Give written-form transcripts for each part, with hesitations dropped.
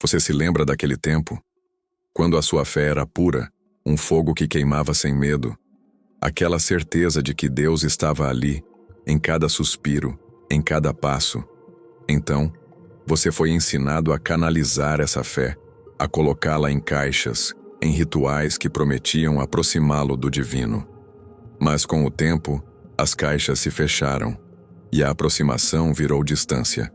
Você se lembra daquele tempo? Quando a sua fé era pura, um fogo que queimava sem medo. Aquela certeza de que Deus estava ali, em cada suspiro, em cada passo. Então, você foi ensinado a canalizar essa fé, a colocá-la em caixas, em rituais que prometiam aproximá-lo do divino. Mas com o tempo, as caixas se fecharam, e a aproximação virou distância.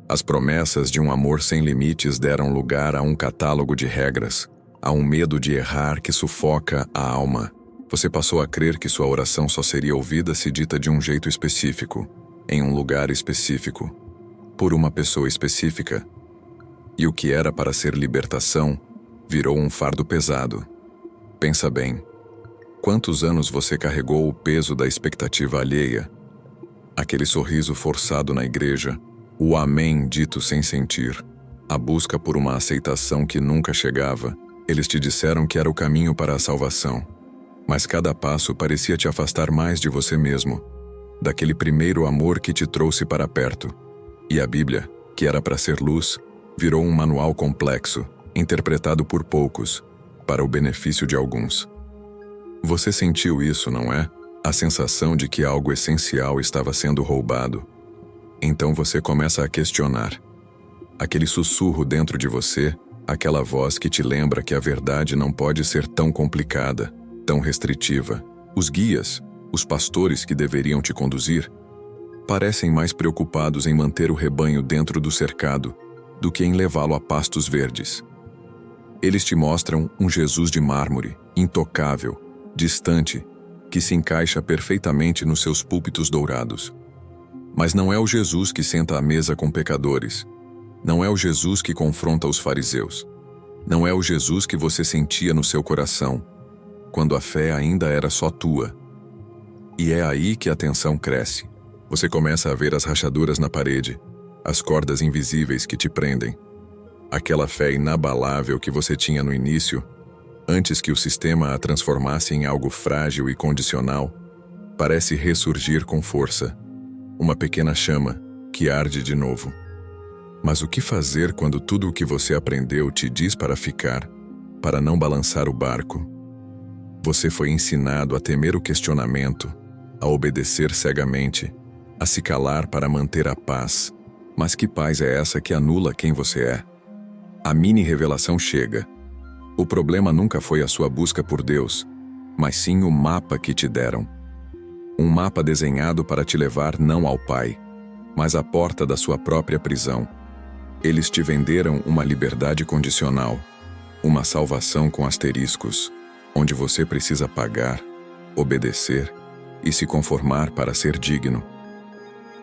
As promessas de um amor sem limites deram lugar a um catálogo de regras, a um medo de errar que sufoca a alma. Você passou a crer que sua oração só seria ouvida se dita de um jeito específico, em um lugar específico, por uma pessoa específica. E o que era para ser libertação, virou um fardo pesado. Pensa bem, quantos anos você carregou o peso da expectativa alheia? Aquele sorriso forçado na igreja, o amém dito sem sentir, a busca por uma aceitação que nunca chegava. Eles te disseram que era o caminho para a salvação, mas cada passo parecia te afastar mais de você mesmo, daquele primeiro amor que te trouxe para perto. E a Bíblia, que era para ser luz, virou um manual complexo, interpretado por poucos, para o benefício de alguns. Você sentiu isso, não é? A sensação de que algo essencial estava sendo roubado. Então você começa a questionar. Aquele sussurro dentro de você, aquela voz que te lembra que a verdade não pode ser tão complicada, tão restritiva. Os guias, os pastores que deveriam te conduzir, parecem mais preocupados em manter o rebanho dentro do cercado do que em levá-lo a pastos verdes. Eles te mostram um Jesus de mármore, intocável, distante, que se encaixa perfeitamente nos seus púlpitos dourados. Mas não é o Jesus que senta à mesa com pecadores. Não é o Jesus que confronta os fariseus. Não é o Jesus que você sentia no seu coração, quando a fé ainda era só tua. E é aí que a tensão cresce. Você começa a ver as rachaduras na parede, as cordas invisíveis que te prendem. Aquela fé inabalável que você tinha no início, antes que o sistema a transformasse em algo frágil e condicional, parece ressurgir com força. Uma pequena chama que arde de novo. Mas o que fazer quando tudo o que você aprendeu te diz para ficar, para não balançar o barco? Você foi ensinado a temer o questionamento, a obedecer cegamente, a se calar para manter a paz. Mas que paz é essa que anula quem você é? A mini-revelação chega. O problema nunca foi a sua busca por Deus, mas sim o mapa que te deram. Um mapa desenhado para te levar não ao Pai, mas à porta da sua própria prisão. Eles te venderam uma liberdade condicional, uma salvação com asteriscos, onde você precisa pagar, obedecer e se conformar para ser digno.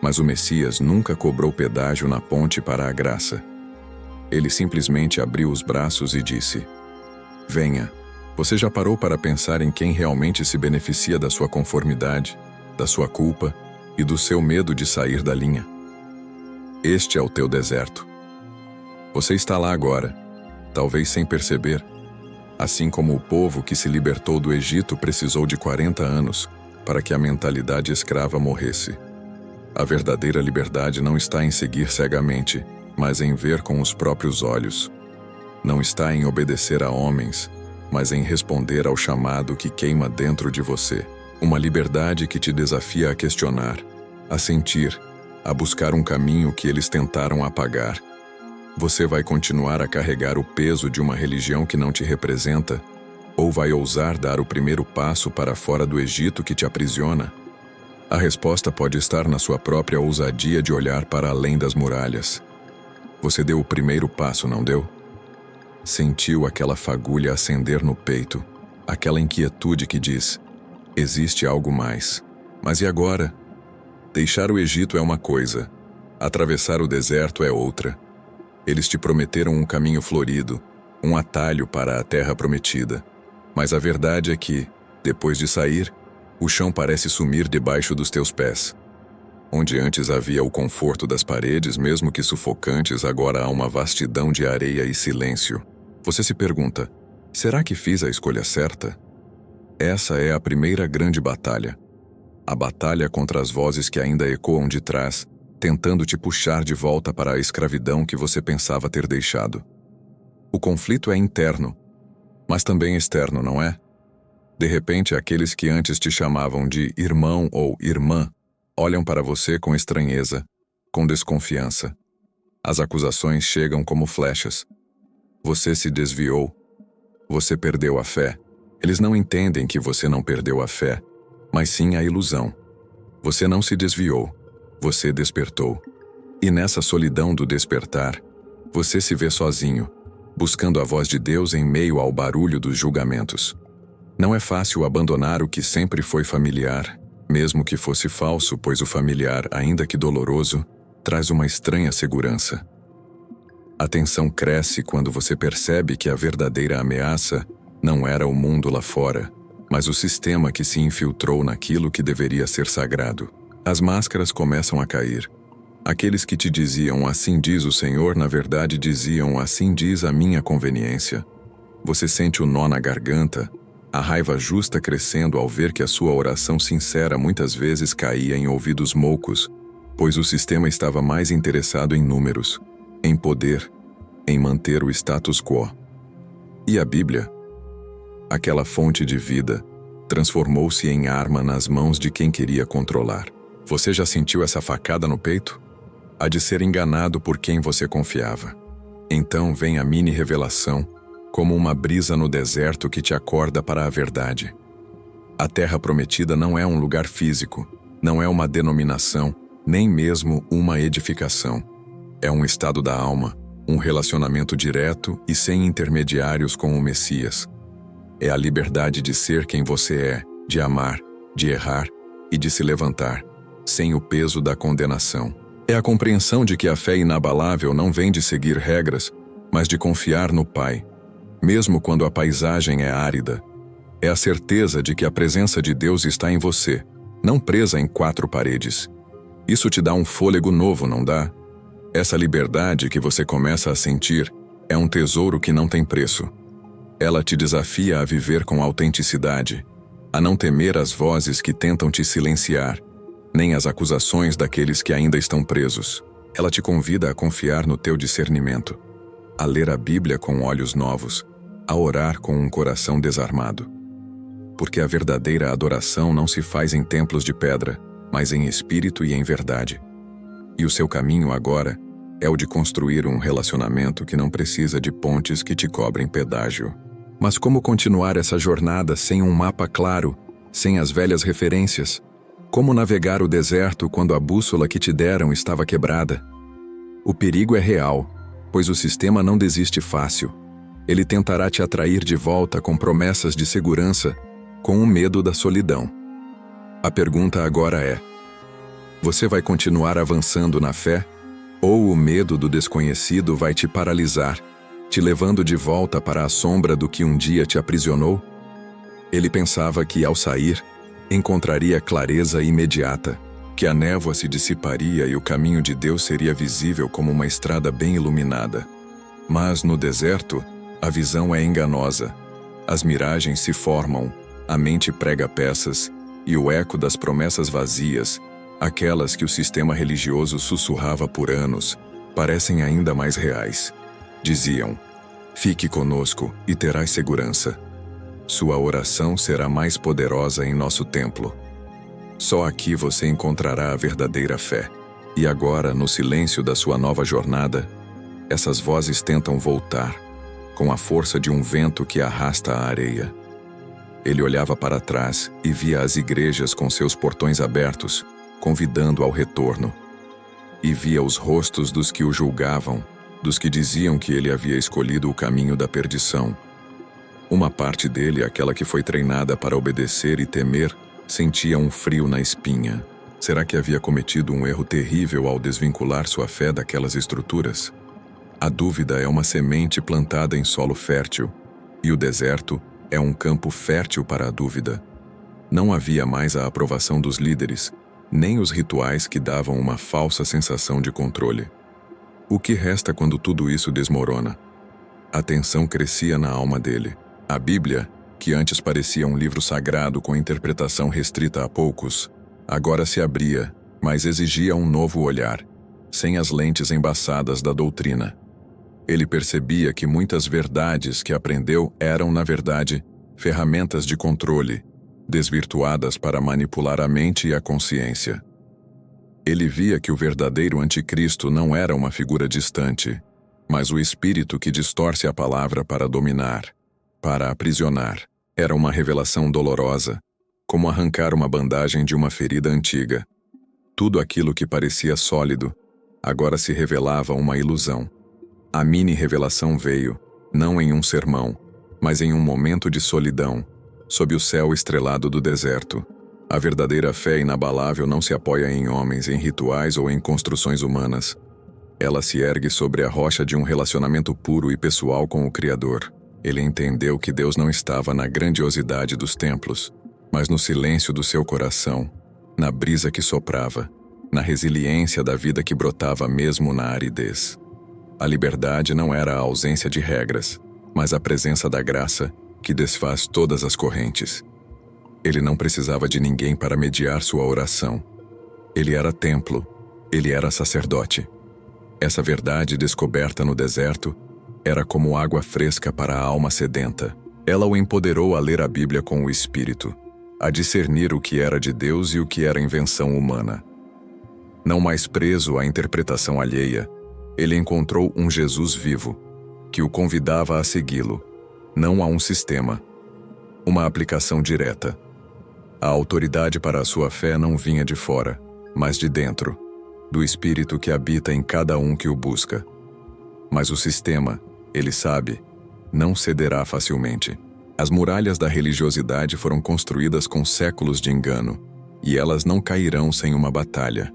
Mas o Messias nunca cobrou pedágio na ponte para a graça. Ele simplesmente abriu os braços e disse: venha. Você já parou para pensar em quem realmente se beneficia da sua conformidade, da sua culpa e do seu medo de sair da linha? Este é o teu deserto. Você está lá agora, talvez sem perceber, assim como o povo que se libertou do Egito precisou de 40 anos para que a mentalidade escrava morresse. A verdadeira liberdade não está em seguir cegamente, mas em ver com os próprios olhos. Não está em obedecer a homens, mas em responder ao chamado que queima dentro de você. Uma liberdade que te desafia a questionar, a sentir, a buscar um caminho que eles tentaram apagar. Você vai continuar a carregar o peso de uma religião que não te representa? Ou vai ousar dar o primeiro passo para fora do Egito que te aprisiona? A resposta pode estar na sua própria ousadia de olhar para além das muralhas. Você deu o primeiro passo, não deu? Sentiu aquela fagulha acender no peito, aquela inquietude que diz: existe algo mais. Mas e agora? Deixar o Egito é uma coisa, atravessar o deserto é outra. Eles te prometeram um caminho florido, um atalho para a terra prometida. Mas a verdade é que, depois de sair, o chão parece sumir debaixo dos teus pés. Onde antes havia o conforto das paredes, mesmo que sufocantes, agora há uma vastidão de areia e silêncio. Você se pergunta: será que fiz a escolha certa? Essa é a primeira grande batalha. A batalha contra as vozes que ainda ecoam de trás, tentando te puxar de volta para a escravidão que você pensava ter deixado. O conflito é interno, mas também externo, não é? De repente, aqueles que antes te chamavam de irmão ou irmã olham para você com estranheza, com desconfiança. As acusações chegam como flechas. Você se desviou. Você perdeu a fé. Eles não entendem que você não perdeu a fé, mas sim a ilusão. Você não se desviou. Você despertou. E nessa solidão do despertar, você se vê sozinho, buscando a voz de Deus em meio ao barulho dos julgamentos. Não é fácil abandonar o que sempre foi familiar, mesmo que fosse falso, pois o familiar, ainda que doloroso, traz uma estranha segurança. A tensão cresce quando você percebe que a verdadeira ameaça não era o mundo lá fora, mas o sistema que se infiltrou naquilo que deveria ser sagrado. As máscaras começam a cair. Aqueles que te diziam "assim diz o Senhor", na verdade diziam "assim diz a minha conveniência". Você sente o nó na garganta, a raiva justa crescendo ao ver que a sua oração sincera muitas vezes caía em ouvidos moucos, pois o sistema estava mais interessado em números, em poder, em manter o status quo. E a Bíblia? Aquela fonte de vida transformou-se em arma nas mãos de quem queria controlar. Você já sentiu essa facada no peito? A de ser enganado por quem você confiava. Então vem a mini revelação, como uma brisa no deserto que te acorda para a verdade. A Terra Prometida não é um lugar físico, não é uma denominação, nem mesmo uma edificação. É um estado da alma, um relacionamento direto e sem intermediários com o Messias. É a liberdade de ser quem você é, de amar, de errar e de se levantar, sem o peso da condenação. É a compreensão de que a fé inabalável não vem de seguir regras, mas de confiar no Pai, mesmo quando a paisagem é árida. É a certeza de que a presença de Deus está em você, não presa em 4 paredes. Isso te dá um fôlego novo, não dá? Essa liberdade que você começa a sentir é um tesouro que não tem preço. Ela te desafia a viver com autenticidade, a não temer as vozes que tentam te silenciar, nem as acusações daqueles que ainda estão presos. Ela te convida a confiar no teu discernimento, a ler a Bíblia com olhos novos, a orar com um coração desarmado. Porque a verdadeira adoração não se faz em templos de pedra, mas em espírito e em verdade. E o seu caminho agora é o de construir um relacionamento que não precisa de pontes que te cobrem pedágio. Mas como continuar essa jornada sem um mapa claro, sem as velhas referências? Como navegar o deserto quando a bússola que te deram estava quebrada? O perigo é real, pois o sistema não desiste fácil. Ele tentará te atrair de volta com promessas de segurança, com o medo da solidão. A pergunta agora é: você vai continuar avançando na fé? Ou o medo do desconhecido vai te paralisar, te levando de volta para a sombra do que um dia te aprisionou? Ele pensava que, ao sair, encontraria clareza imediata, que a névoa se dissiparia e o caminho de Deus seria visível como uma estrada bem iluminada. Mas, no deserto, a visão é enganosa. As miragens se formam, a mente prega peças, e o eco das promessas vazias, aquelas que o sistema religioso sussurrava por anos, parecem ainda mais reais. Diziam: fique conosco e terás segurança. Sua oração será mais poderosa em nosso templo. Só aqui você encontrará a verdadeira fé. E agora, no silêncio da sua nova jornada, essas vozes tentam voltar, com a força de um vento que arrasta a areia. Ele olhava para trás e via as igrejas com seus portões abertos, convidando ao retorno. E via os rostos dos que o julgavam, dos que diziam que ele havia escolhido o caminho da perdição. Uma parte dele, aquela que foi treinada para obedecer e temer, sentia um frio na espinha. Será que havia cometido um erro terrível ao desvincular sua fé daquelas estruturas? A dúvida é uma semente plantada em solo fértil, e o deserto é um campo fértil para a dúvida. Não havia mais a aprovação dos líderes, nem os rituais que davam uma falsa sensação de controle. O que resta quando tudo isso desmorona? A tensão crescia na alma dele. A Bíblia, que antes parecia um livro sagrado com interpretação restrita a poucos, agora se abria, mas exigia um novo olhar, sem as lentes embaçadas da doutrina. Ele percebia que muitas verdades que aprendeu eram, na verdade, ferramentas de controle, desvirtuadas para manipular a mente e a consciência. Ele via que o verdadeiro anticristo não era uma figura distante, mas o espírito que distorce a palavra para dominar, para aprisionar. Era uma revelação dolorosa, como arrancar uma bandagem de uma ferida antiga. Tudo aquilo que parecia sólido, agora se revelava uma ilusão. A mini-revelação veio, não em um sermão, mas em um momento de solidão, sob o céu estrelado do deserto. A verdadeira fé inabalável não se apoia em homens, em rituais ou em construções humanas. Ela se ergue sobre a rocha de um relacionamento puro e pessoal com o Criador. Ele entendeu que Deus não estava na grandiosidade dos templos, mas no silêncio do seu coração, na brisa que soprava, na resiliência da vida que brotava mesmo na aridez. A liberdade não era a ausência de regras, mas a presença da graça que desfaz todas as correntes. Ele não precisava de ninguém para mediar sua oração. Ele era templo, ele era sacerdote. Essa verdade descoberta no deserto era como água fresca para a alma sedenta. Ela o empoderou a ler a Bíblia com o Espírito, a discernir o que era de Deus e o que era invenção humana. Não mais preso à interpretação alheia, ele encontrou um Jesus vivo, que o convidava a segui-lo, não a um sistema, uma aplicação direta. A autoridade para a sua fé não vinha de fora, mas de dentro, do Espírito que habita em cada um que o busca. Mas o sistema, ele sabe, não cederá facilmente. As muralhas da religiosidade foram construídas com séculos de engano, e elas não cairão sem uma batalha.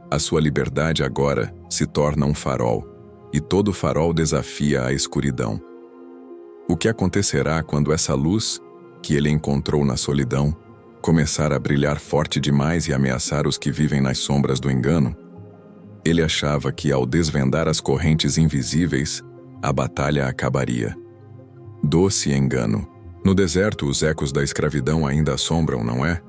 A sua liberdade agora se torna um farol, e todo farol desafia a escuridão. O que acontecerá quando essa luz, que ele encontrou na solidão, começar a brilhar forte demais e ameaçar os que vivem nas sombras do engano? Ele achava que, ao desvendar as correntes invisíveis, a batalha acabaria. Doce engano. No deserto, os ecos da escravidão ainda assombram, não é?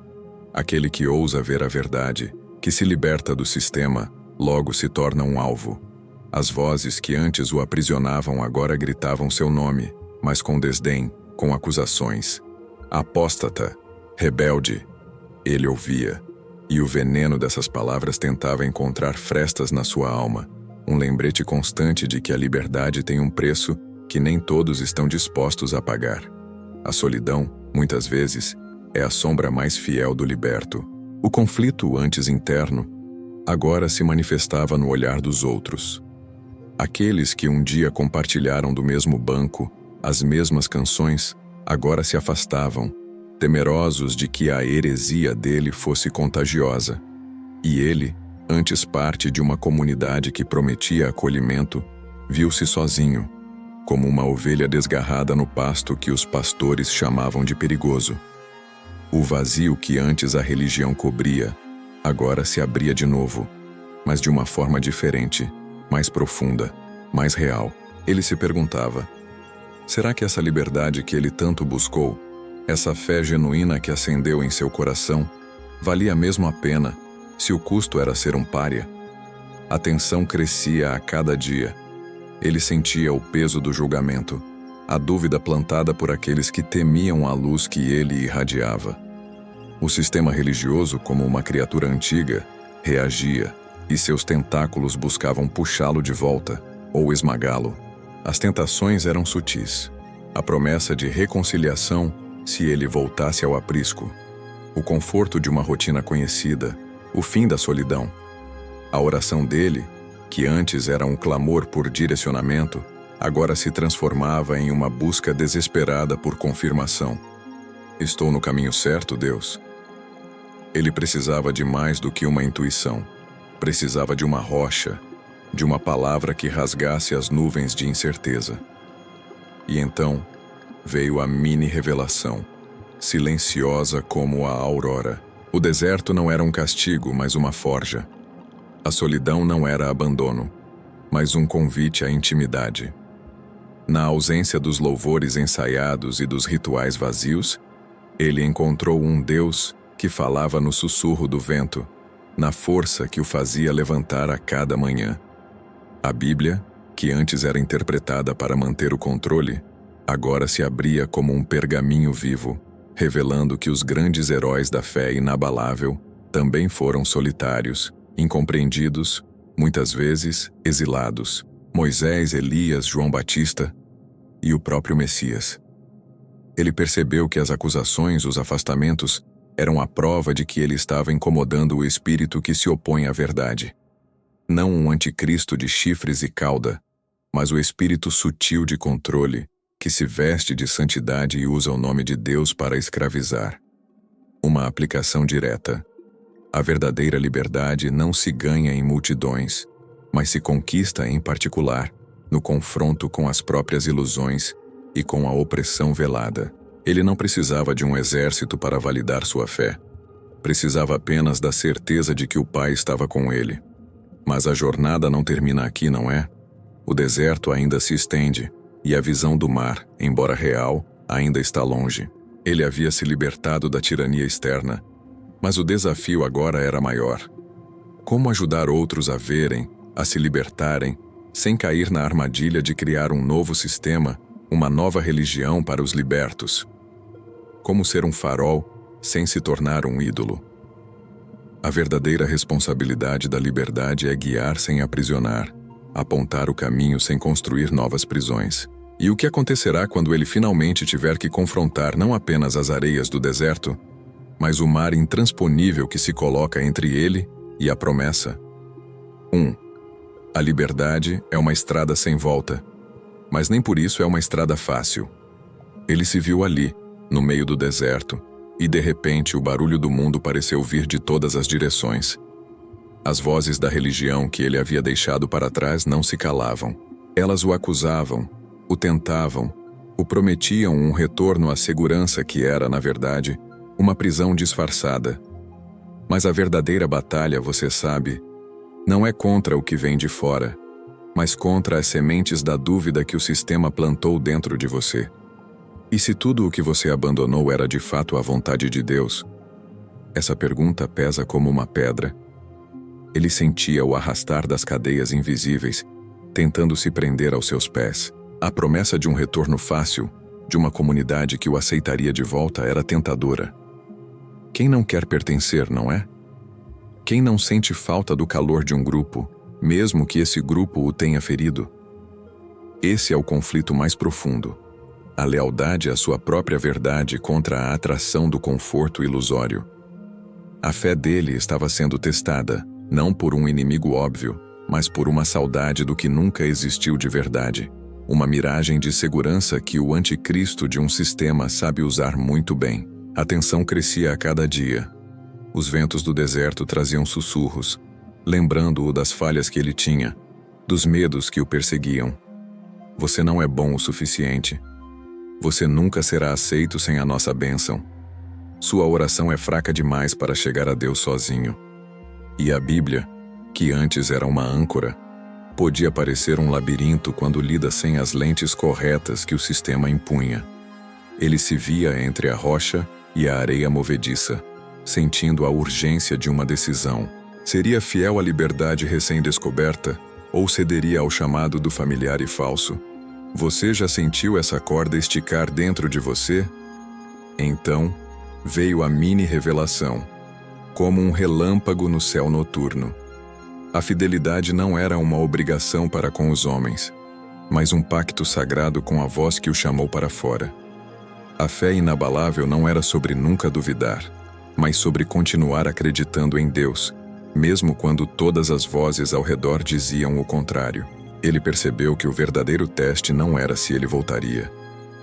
Aquele que ousa ver a verdade, que se liberta do sistema, logo se torna um alvo. As vozes que antes o aprisionavam agora gritavam seu nome, mas com desdém, com acusações. Apóstata, rebelde. Ele ouvia, e o veneno dessas palavras tentava encontrar frestas na sua alma, um lembrete constante de que a liberdade tem um preço que nem todos estão dispostos a pagar. A solidão, muitas vezes, é a sombra mais fiel do liberto. O conflito antes interno, agora se manifestava no olhar dos outros. Aqueles que um dia compartilharam do mesmo banco, as mesmas canções, agora se afastavam, temerosos de que a heresia dele fosse contagiosa. E ele, antes parte de uma comunidade que prometia acolhimento, viu-se sozinho, como uma ovelha desgarrada no pasto que os pastores chamavam de perigoso. O vazio que antes a religião cobria, agora se abria de novo, mas de uma forma diferente, mais profunda, mais real. Ele se perguntava: será que essa liberdade que ele tanto buscou, essa fé genuína que acendeu em seu coração, valia mesmo a pena, se o custo era ser um pária? A tensão crescia a cada dia. Ele sentia o peso do julgamento, a dúvida plantada por aqueles que temiam a luz que ele irradiava. O sistema religioso, como uma criatura antiga, reagia, e seus tentáculos buscavam puxá-lo de volta, ou esmagá-lo. As tentações eram sutis. A promessa de reconciliação se ele voltasse ao aprisco. O conforto de uma rotina conhecida, o fim da solidão. A oração dele, que antes era um clamor por direcionamento, agora se transformava em uma busca desesperada por confirmação. Estou no caminho certo, Deus? Ele precisava de mais do que uma intuição. Precisava de uma rocha, de uma palavra que rasgasse as nuvens de incerteza. E então veio a mini-revelação, silenciosa como a aurora. O deserto não era um castigo, mas uma forja. A solidão não era abandono, mas um convite à intimidade. Na ausência dos louvores ensaiados e dos rituais vazios, ele encontrou um Deus que falava no sussurro do vento, na força que o fazia levantar a cada manhã. A Bíblia, que antes era interpretada para manter o controle, agora se abria como um pergaminho vivo, revelando que os grandes heróis da fé inabalável também foram solitários, incompreendidos, muitas vezes exilados. Moisés, Elias, João Batista e o próprio Messias. Ele percebeu que as acusações, os afastamentos, eram a prova de que ele estava incomodando o espírito que se opõe à verdade. Não um anticristo de chifres e cauda, mas o espírito sutil de controle, que se veste de santidade e usa o nome de Deus para escravizar. Uma aplicação direta. A verdadeira liberdade não se ganha em multidões, mas se conquista em particular, no confronto com as próprias ilusões e com a opressão velada. Ele não precisava de um exército para validar sua fé. Precisava apenas da certeza de que o Pai estava com ele. Mas a jornada não termina aqui, não é? O deserto ainda se estende, e a visão do mar, embora real, ainda está longe. Ele havia se libertado da tirania externa, mas o desafio agora era maior. Como ajudar outros a verem, a se libertarem, sem cair na armadilha de criar um novo sistema, uma nova religião para os libertos? Como ser um farol sem se tornar um ídolo? A verdadeira responsabilidade da liberdade é guiar sem aprisionar, apontar o caminho sem construir novas prisões. E o que acontecerá quando ele finalmente tiver que confrontar não apenas as areias do deserto, mas o mar intransponível que se coloca entre ele e a promessa? 1. A liberdade é uma estrada sem volta, mas nem por isso é uma estrada fácil. Ele se viu ali, no meio do deserto, e de repente o barulho do mundo pareceu vir de todas as direções. As vozes da religião que ele havia deixado para trás não se calavam. Elas o acusavam, o tentavam, o prometiam um retorno à segurança que era, na verdade, uma prisão disfarçada. Mas a verdadeira batalha, você sabe, não é contra o que vem de fora, mas contra as sementes da dúvida que o sistema plantou dentro de você. E se tudo o que você abandonou era de fato a vontade de Deus? Essa pergunta pesa como uma pedra. Ele sentia o arrastar das cadeias invisíveis, tentando se prender aos seus pés. A promessa de um retorno fácil, de uma comunidade que o aceitaria de volta, era tentadora. Quem não quer pertencer, não é? Quem não sente falta do calor de um grupo, mesmo que esse grupo o tenha ferido? Esse é o conflito mais profundo. A lealdade à sua própria verdade contra a atração do conforto ilusório. A fé dele estava sendo testada, não por um inimigo óbvio, mas por uma saudade do que nunca existiu de verdade. Uma miragem de segurança que o anticristo de um sistema sabe usar muito bem. A tensão crescia a cada dia. Os ventos do deserto traziam sussurros, lembrando-o das falhas que ele tinha, dos medos que o perseguiam. Você não é bom o suficiente. Você nunca será aceito sem a nossa bênção. Sua oração é fraca demais para chegar a Deus sozinho. E a Bíblia, que antes era uma âncora, podia parecer um labirinto quando lida sem as lentes corretas que o sistema impunha. Ele se via entre a rocha e a areia movediça, sentindo a urgência de uma decisão. Seria fiel à liberdade recém-descoberta ou cederia ao chamado do familiar e falso? Você já sentiu essa corda esticar dentro de você? Então, veio a mini-revelação, como um relâmpago no céu noturno. A fidelidade não era uma obrigação para com os homens, mas um pacto sagrado com a voz que o chamou para fora. A fé inabalável não era sobre nunca duvidar, mas sobre continuar acreditando em Deus, mesmo quando todas as vozes ao redor diziam o contrário. Ele percebeu que o verdadeiro teste não era se ele voltaria,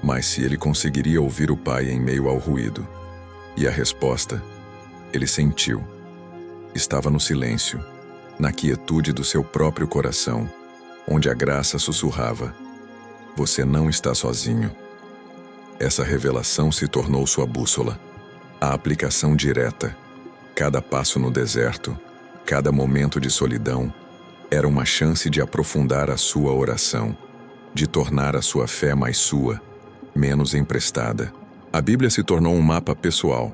mas se ele conseguiria ouvir o Pai em meio ao ruído. E a resposta, ele sentiu. Estava no silêncio, na quietude do seu próprio coração, onde a graça sussurrava: você não está sozinho. Essa revelação se tornou sua bússola. A aplicação direta, cada passo no deserto, cada momento de solidão, era uma chance de aprofundar a sua oração, de tornar a sua fé mais sua, menos emprestada. A Bíblia se tornou um mapa pessoal,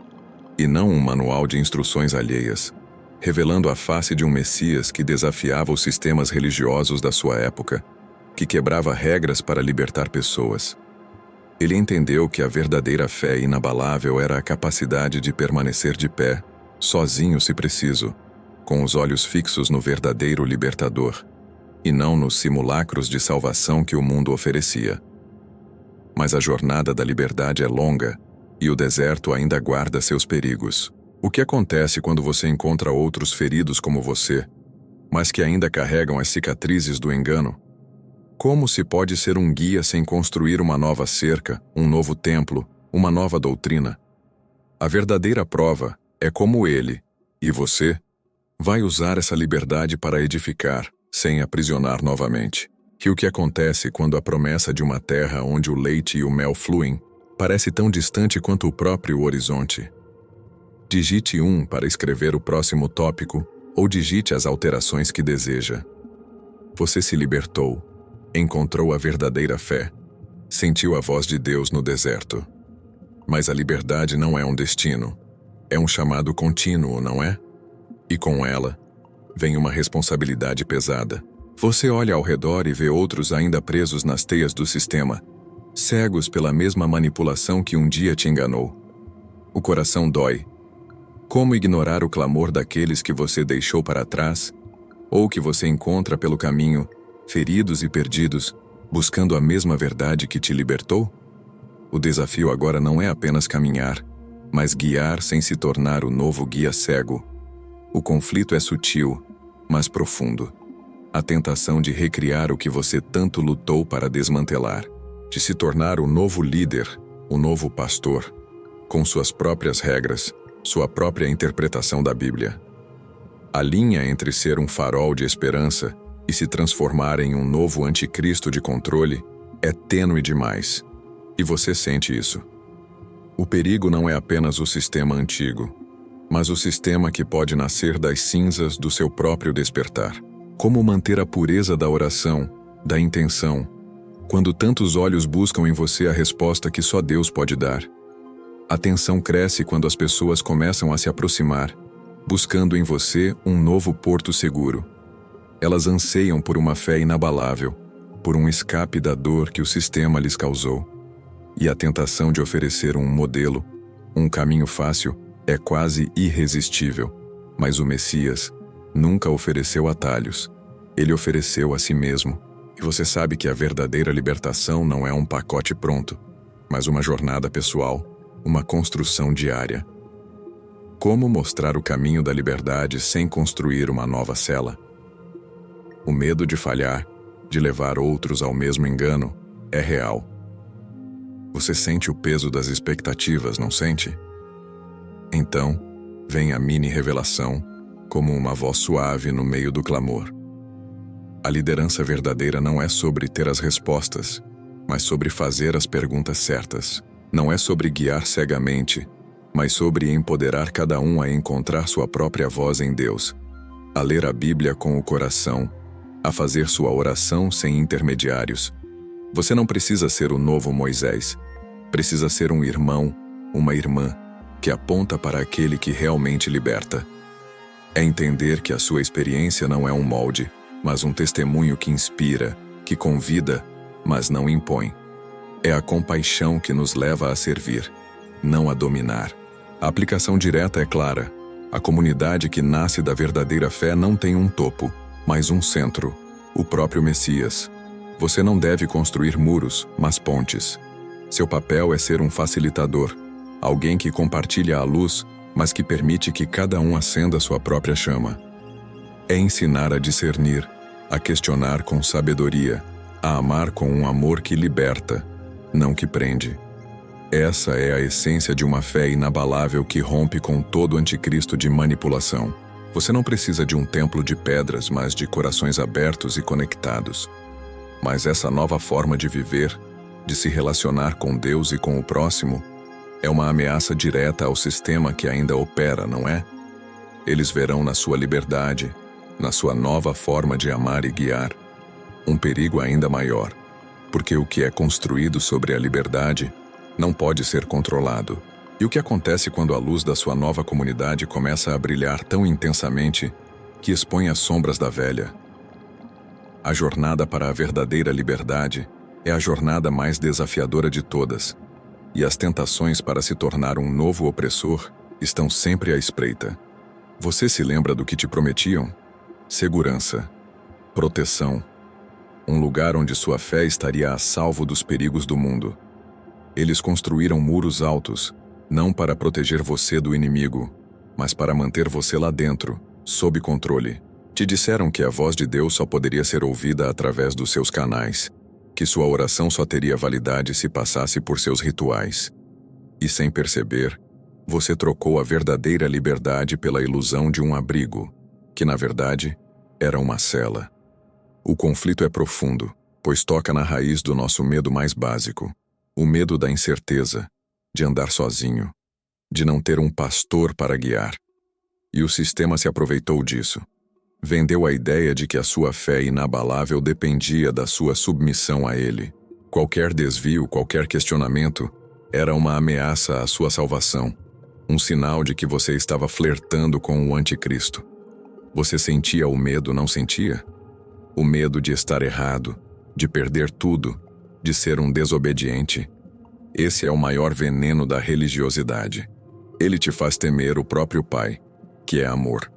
e não um manual de instruções alheias, revelando a face de um Messias que desafiava os sistemas religiosos da sua época, que quebrava regras para libertar pessoas. Ele entendeu que a verdadeira fé inabalável era a capacidade de permanecer de pé, sozinho se preciso, com os olhos fixos no verdadeiro libertador, e não nos simulacros de salvação que o mundo oferecia. Mas a jornada da liberdade é longa, e o deserto ainda guarda seus perigos. O que acontece quando você encontra outros feridos como você, mas que ainda carregam as cicatrizes do engano? Como se pode ser um guia sem construir uma nova cerca, um novo templo, uma nova doutrina? A verdadeira prova é como ele, e você, vai usar essa liberdade para edificar, sem aprisionar novamente. E o que acontece quando a promessa de uma terra onde o leite e o mel fluem parece tão distante quanto o próprio horizonte? Digite 1 para escrever o próximo tópico, ou digite as alterações que deseja. Você se libertou, encontrou a verdadeira fé, sentiu a voz de Deus no deserto. Mas a liberdade não é um destino, é um chamado contínuo, não é? E com ela, vem uma responsabilidade pesada. Você olha ao redor e vê outros ainda presos nas teias do sistema, cegos pela mesma manipulação que um dia te enganou. O coração dói. Como ignorar o clamor daqueles que você deixou para trás, ou que você encontra pelo caminho, feridos e perdidos, buscando a mesma verdade que te libertou? O desafio agora não é apenas caminhar, mas guiar sem se tornar o novo guia cego. O conflito é sutil, mas profundo. A tentação de recriar o que você tanto lutou para desmantelar, de se tornar o novo líder, o novo pastor, com suas próprias regras, sua própria interpretação da Bíblia. A linha entre ser um farol de esperança e se transformar em um novo anticristo de controle é tênue demais. E você sente isso. O perigo não é apenas o sistema antigo, mas o sistema que pode nascer das cinzas do seu próprio despertar. Como manter a pureza da oração, da intenção, quando tantos olhos buscam em você a resposta que só Deus pode dar? A tensão cresce quando as pessoas começam a se aproximar, buscando em você um novo porto seguro. Elas anseiam por uma fé inabalável, por um escape da dor que o sistema lhes causou. E a tentação de oferecer um modelo, um caminho fácil, é quase irresistível. Mas o Messias nunca ofereceu atalhos. Ele ofereceu a si mesmo. E você sabe que a verdadeira libertação não é um pacote pronto, mas uma jornada pessoal, uma construção diária. Como mostrar o caminho da liberdade sem construir uma nova cela? O medo de falhar, de levar outros ao mesmo engano, é real. Você sente o peso das expectativas, não sente? Então, vem a mini-revelação, como uma voz suave no meio do clamor. A liderança verdadeira não é sobre ter as respostas, mas sobre fazer as perguntas certas. Não é sobre guiar cegamente, mas sobre empoderar cada um a encontrar sua própria voz em Deus, a ler a Bíblia com o coração, a fazer sua oração sem intermediários. Você não precisa ser o novo Moisés. Precisa ser um irmão, uma irmã, que aponta para aquele que realmente liberta. É entender que a sua experiência não é um molde, mas um testemunho que inspira, que convida, mas não impõe. É a compaixão que nos leva a servir, não a dominar. A aplicação direta é clara. A comunidade que nasce da verdadeira fé não tem um topo, mas um centro, o próprio Messias. Você não deve construir muros, mas pontes. Seu papel é ser um facilitador, alguém que compartilha a luz, mas que permite que cada um acenda sua própria chama. É ensinar a discernir, a questionar com sabedoria, a amar com um amor que liberta, não que prende. Essa é a essência de uma fé inabalável que rompe com todo anticristo de manipulação. Você não precisa de um templo de pedras, mas de corações abertos e conectados. Mas essa nova forma de viver, de se relacionar com Deus e com o próximo, é uma ameaça direta ao sistema que ainda opera, não é? Eles verão na sua liberdade, na sua nova forma de amar e guiar, um perigo ainda maior, porque o que é construído sobre a liberdade não pode ser controlado. E o que acontece quando a luz da sua nova comunidade começa a brilhar tão intensamente que expõe as sombras da velha? A jornada para a verdadeira liberdade é a jornada mais desafiadora de todas, e as tentações para se tornar um novo opressor estão sempre à espreita. Você se lembra do que te prometiam? Segurança, proteção, um lugar onde sua fé estaria a salvo dos perigos do mundo. Eles construíram muros altos, não para proteger você do inimigo, mas para manter você lá dentro, sob controle. Te disseram que a voz de Deus só poderia ser ouvida através dos seus canais, que sua oração só teria validade se passasse por seus rituais. E sem perceber, você trocou a verdadeira liberdade pela ilusão de um abrigo, que na verdade era uma cela. O conflito é profundo, pois toca na raiz do nosso medo mais básico, o medo da incerteza, de andar sozinho, de não ter um pastor para guiar. E o sistema se aproveitou disso. Vendeu a ideia de que a sua fé inabalável dependia da sua submissão a ele. Qualquer desvio, qualquer questionamento, era uma ameaça à sua salvação, um sinal de que você estava flertando com o anticristo. Você sentia o medo, não sentia? O medo de estar errado, de perder tudo, de ser um desobediente. Esse é o maior veneno da religiosidade. Ele te faz temer o próprio Pai, que é amor.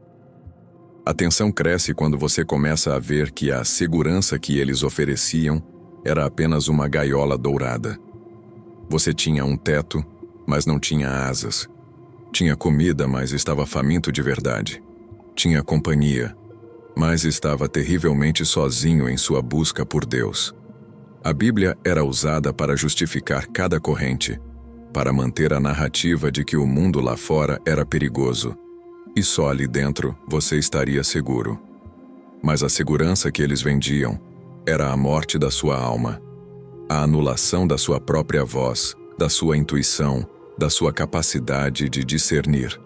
A tensão cresce quando você começa a ver que a segurança que eles ofereciam era apenas uma gaiola dourada. Você tinha um teto, mas não tinha asas. Tinha comida, mas estava faminto de verdade. Tinha companhia, mas estava terrivelmente sozinho em sua busca por Deus. A Bíblia era usada para justificar cada corrente, para manter a narrativa de que o mundo lá fora era perigoso. E só ali dentro você estaria seguro. Mas a segurança que eles vendiam era a morte da sua alma, a anulação da sua própria voz, da sua intuição, da sua capacidade de discernir.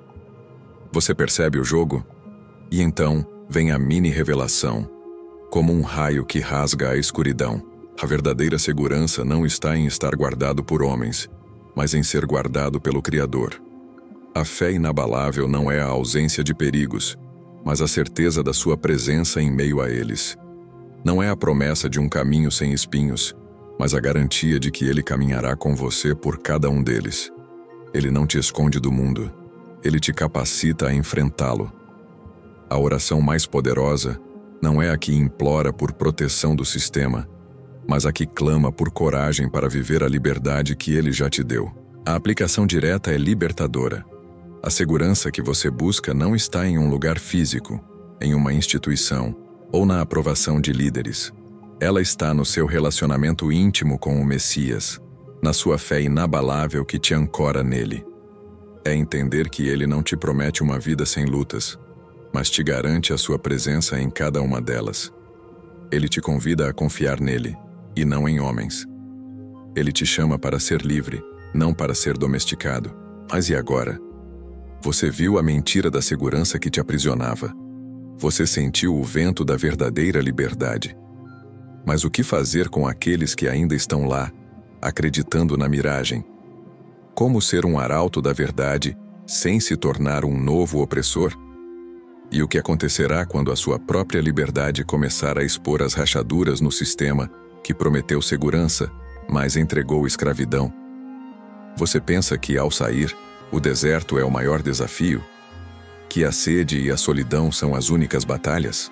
Você percebe o jogo? E então vem a mini-revelação, como um raio que rasga a escuridão. A verdadeira segurança não está em estar guardado por homens, mas em ser guardado pelo Criador. A fé inabalável não é a ausência de perigos, mas a certeza da sua presença em meio a eles. Não é a promessa de um caminho sem espinhos, mas a garantia de que ele caminhará com você por cada um deles. Ele não te esconde do mundo, ele te capacita a enfrentá-lo. A oração mais poderosa não é a que implora por proteção do sistema, mas a que clama por coragem para viver a liberdade que ele já te deu. A aplicação direta é libertadora. A segurança que você busca não está em um lugar físico, em uma instituição ou na aprovação de líderes. Ela está no seu relacionamento íntimo com o Messias, na sua fé inabalável que te ancora nele. É entender que ele não te promete uma vida sem lutas, mas te garante a sua presença em cada uma delas. Ele te convida a confiar nele, e não em homens. Ele te chama para ser livre, não para ser domesticado. Mas e agora? Você viu a mentira da segurança que te aprisionava. Você sentiu o vento da verdadeira liberdade. Mas o que fazer com aqueles que ainda estão lá, acreditando na miragem? Como ser um arauto da verdade sem se tornar um novo opressor? E o que acontecerá quando a sua própria liberdade começar a expor as rachaduras no sistema que prometeu segurança, mas entregou escravidão? Você pensa que, ao sair, o deserto é o maior desafio? Que a sede e a solidão são as únicas batalhas?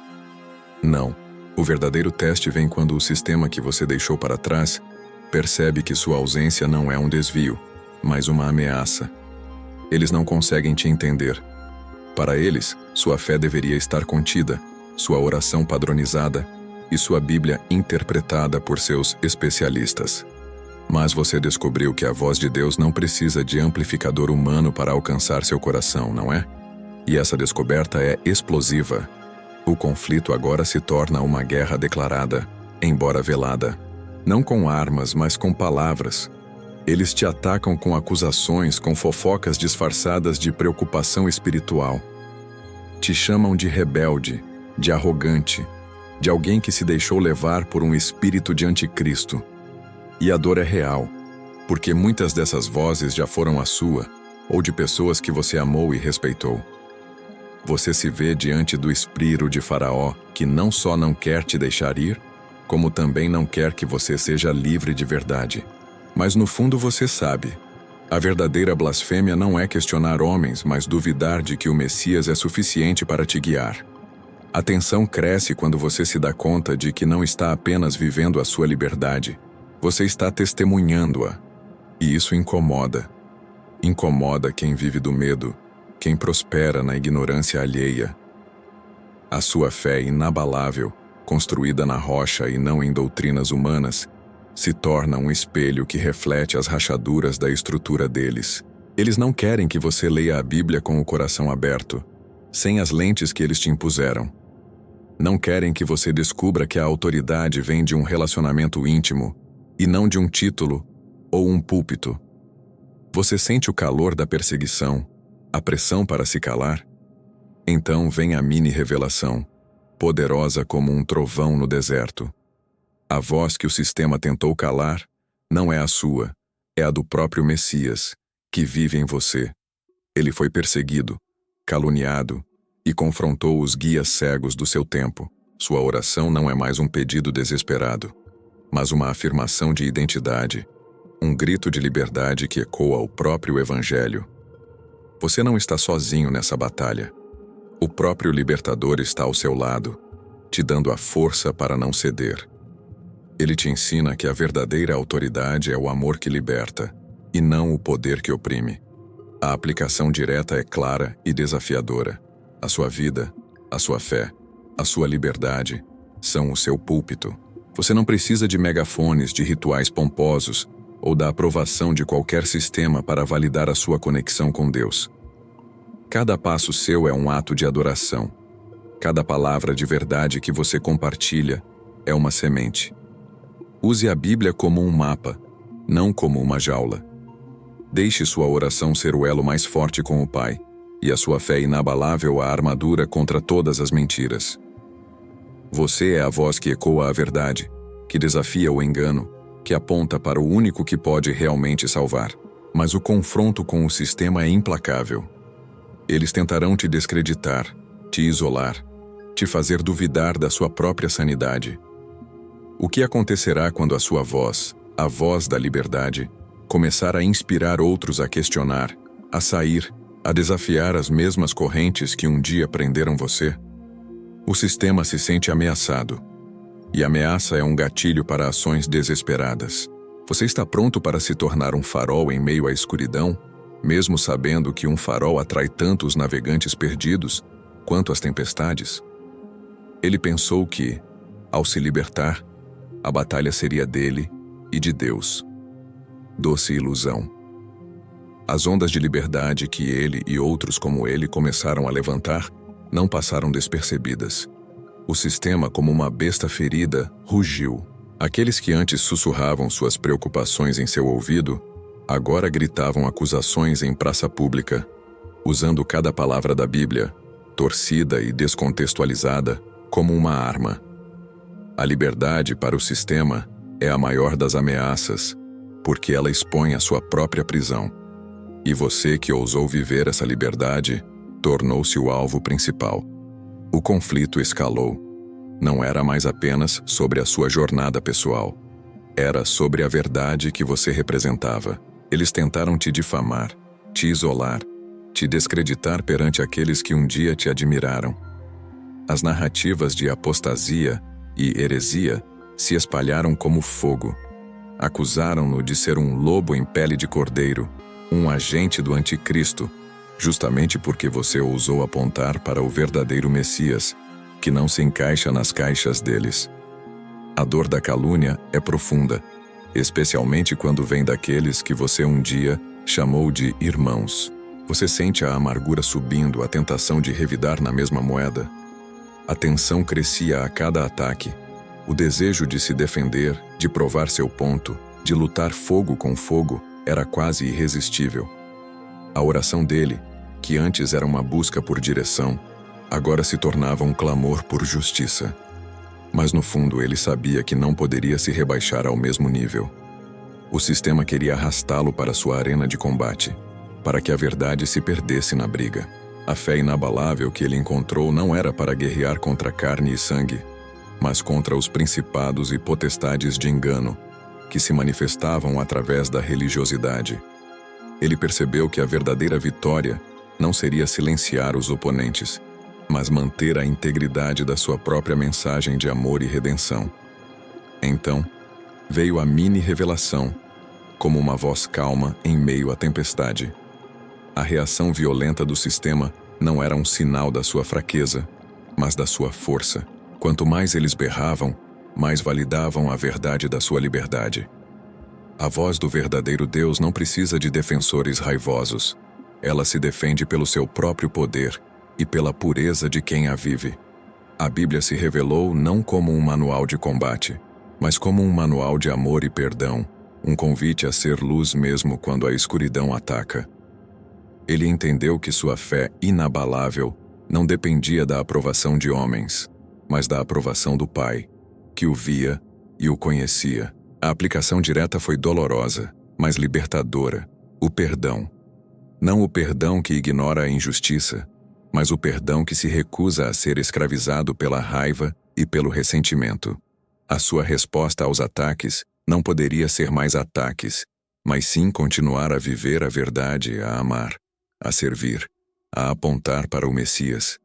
Não. O verdadeiro teste vem quando o sistema que você deixou para trás percebe que sua ausência não é um desvio, mas uma ameaça. Eles não conseguem te entender. Para eles, sua fé deveria estar contida, sua oração padronizada e sua Bíblia interpretada por seus especialistas. Mas você descobriu que a voz de Deus não precisa de amplificador humano para alcançar seu coração, não é? E essa descoberta é explosiva. O conflito agora se torna uma guerra declarada, embora velada. Não com armas, mas com palavras. Eles te atacam com acusações, com fofocas disfarçadas de preocupação espiritual. Te chamam de rebelde, de arrogante, de alguém que se deixou levar por um espírito de anticristo. E a dor é real, porque muitas dessas vozes já foram a sua, ou de pessoas que você amou e respeitou. Você se vê diante do espírito de Faraó, que não só não quer te deixar ir, como também não quer que você seja livre de verdade. Mas no fundo você sabe. A verdadeira blasfêmia não é questionar homens, mas duvidar de que o Messias é suficiente para te guiar. A tensão cresce quando você se dá conta de que não está apenas vivendo a sua liberdade, você está testemunhando-a. E isso incomoda. Incomoda quem vive do medo, quem prospera na ignorância alheia. A sua fé inabalável, construída na rocha e não em doutrinas humanas, se torna um espelho que reflete as rachaduras da estrutura deles. Eles não querem que você leia a Bíblia com o coração aberto, sem as lentes que eles te impuseram. Não querem que você descubra que a autoridade vem de um relacionamento íntimo, e não de um título ou um púlpito. Você sente o calor da perseguição, a pressão para se calar? Então vem a mini-revelação, poderosa como um trovão no deserto. A voz que o sistema tentou calar não é a sua, é a do próprio Messias, que vive em você. Ele foi perseguido, caluniado e confrontou os guias cegos do seu tempo. Sua oração não é mais um pedido desesperado, mas uma afirmação de identidade, um grito de liberdade que ecoa o próprio Evangelho. Você não está sozinho nessa batalha. O próprio Libertador está ao seu lado, te dando a força para não ceder. Ele te ensina que a verdadeira autoridade é o amor que liberta, e não o poder que oprime. A aplicação direta é clara e desafiadora. A sua vida, a sua fé, a sua liberdade são o seu púlpito. Você não precisa de megafones, de rituais pomposos ou da aprovação de qualquer sistema para validar a sua conexão com Deus. Cada passo seu é um ato de adoração. Cada palavra de verdade que você compartilha é uma semente. Use a Bíblia como um mapa, não como uma jaula. Deixe sua oração ser o elo mais forte com o Pai, e a sua fé inabalável a armadura contra todas as mentiras. Você é a voz que ecoa a verdade, que desafia o engano, que aponta para o único que pode realmente salvar. Mas o confronto com o sistema é implacável. Eles tentarão te descreditar, te isolar, te fazer duvidar da sua própria sanidade. O que acontecerá quando a sua voz, a voz da liberdade, começar a inspirar outros a questionar, a sair, a desafiar as mesmas correntes que um dia prenderam você? O sistema se sente ameaçado. E ameaça é um gatilho para ações desesperadas. Você está pronto para se tornar um farol em meio à escuridão, mesmo sabendo que um farol atrai tanto os navegantes perdidos quanto as tempestades? Ele pensou que, ao se libertar, a batalha seria dele e de Deus. Doce ilusão. As ondas de liberdade que ele e outros como ele começaram a levantar não passaram despercebidas. O sistema, como uma besta ferida, rugiu. Aqueles que antes sussurravam suas preocupações em seu ouvido, agora gritavam acusações em praça pública, usando cada palavra da Bíblia, torcida e descontextualizada, como uma arma. A liberdade para o sistema é a maior das ameaças, porque ela expõe a sua própria prisão. E você que ousou viver essa liberdade, tornou-se o alvo principal. O conflito escalou. Não era mais apenas sobre a sua jornada pessoal. Era sobre a verdade que você representava. Eles tentaram te difamar, te isolar, te descreditar perante aqueles que um dia te admiraram. As narrativas de apostasia e heresia se espalharam como fogo. Acusaram-no de ser um lobo em pele de cordeiro, um agente do anticristo, justamente porque você ousou apontar para o verdadeiro Messias, que não se encaixa nas caixas deles. A dor da calúnia é profunda, especialmente quando vem daqueles que você um dia chamou de irmãos. Você sente a amargura subindo, a tentação de revidar na mesma moeda. A tensão crescia a cada ataque. O desejo de se defender, de provar seu ponto, de lutar fogo com fogo, era quase irresistível. A oração dele, que antes era uma busca por direção, agora se tornava um clamor por justiça. Mas no fundo ele sabia que não poderia se rebaixar ao mesmo nível. O sistema queria arrastá-lo para sua arena de combate, para que a verdade se perdesse na briga. A fé inabalável que ele encontrou não era para guerrear contra carne e sangue, mas contra os principados e potestades de engano, que se manifestavam através da religiosidade. Ele percebeu que a verdadeira vitória não seria silenciar os oponentes, mas manter a integridade da sua própria mensagem de amor e redenção. Então, veio a mini-revelação, como uma voz calma em meio à tempestade. A reação violenta do sistema não era um sinal da sua fraqueza, mas da sua força. Quanto mais eles berravam, mais validavam a verdade da sua liberdade. A voz do verdadeiro Deus não precisa de defensores raivosos. Ela se defende pelo seu próprio poder e pela pureza de quem a vive. A Bíblia se revelou não como um manual de combate, mas como um manual de amor e perdão, um convite a ser luz mesmo quando a escuridão ataca. Ele entendeu que sua fé inabalável não dependia da aprovação de homens, mas da aprovação do Pai, que o via e o conhecia. A aplicação direta foi dolorosa, mas libertadora: o perdão. Não o perdão que ignora a injustiça, mas o perdão que se recusa a ser escravizado pela raiva e pelo ressentimento. A sua resposta aos ataques não poderia ser mais ataques, mas sim continuar a viver a verdade, a amar, a servir, a apontar para o Messias.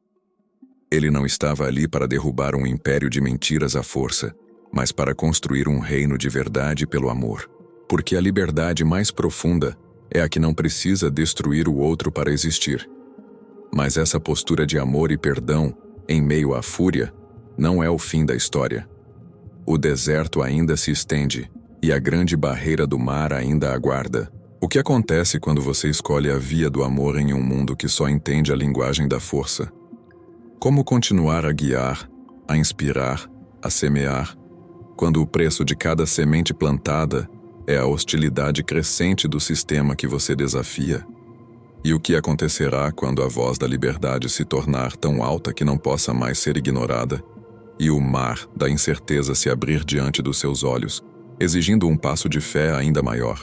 Ele não estava ali para derrubar um império de mentiras à força, mas para construir um reino de verdade pelo amor. Porque a liberdade mais profunda é a que não precisa destruir o outro para existir. Mas essa postura de amor e perdão, em meio à fúria, não é o fim da história. O deserto ainda se estende, e a grande barreira do mar ainda aguarda. O que acontece quando você escolhe a via do amor em um mundo que só entende a linguagem da força? Como continuar a guiar, a inspirar, a semear, quando o preço de cada semente plantada é a hostilidade crescente do sistema que você desafia? E o que acontecerá quando a voz da liberdade se tornar tão alta que não possa mais ser ignorada, e o mar da incerteza se abrir diante dos seus olhos, exigindo um passo de fé ainda maior?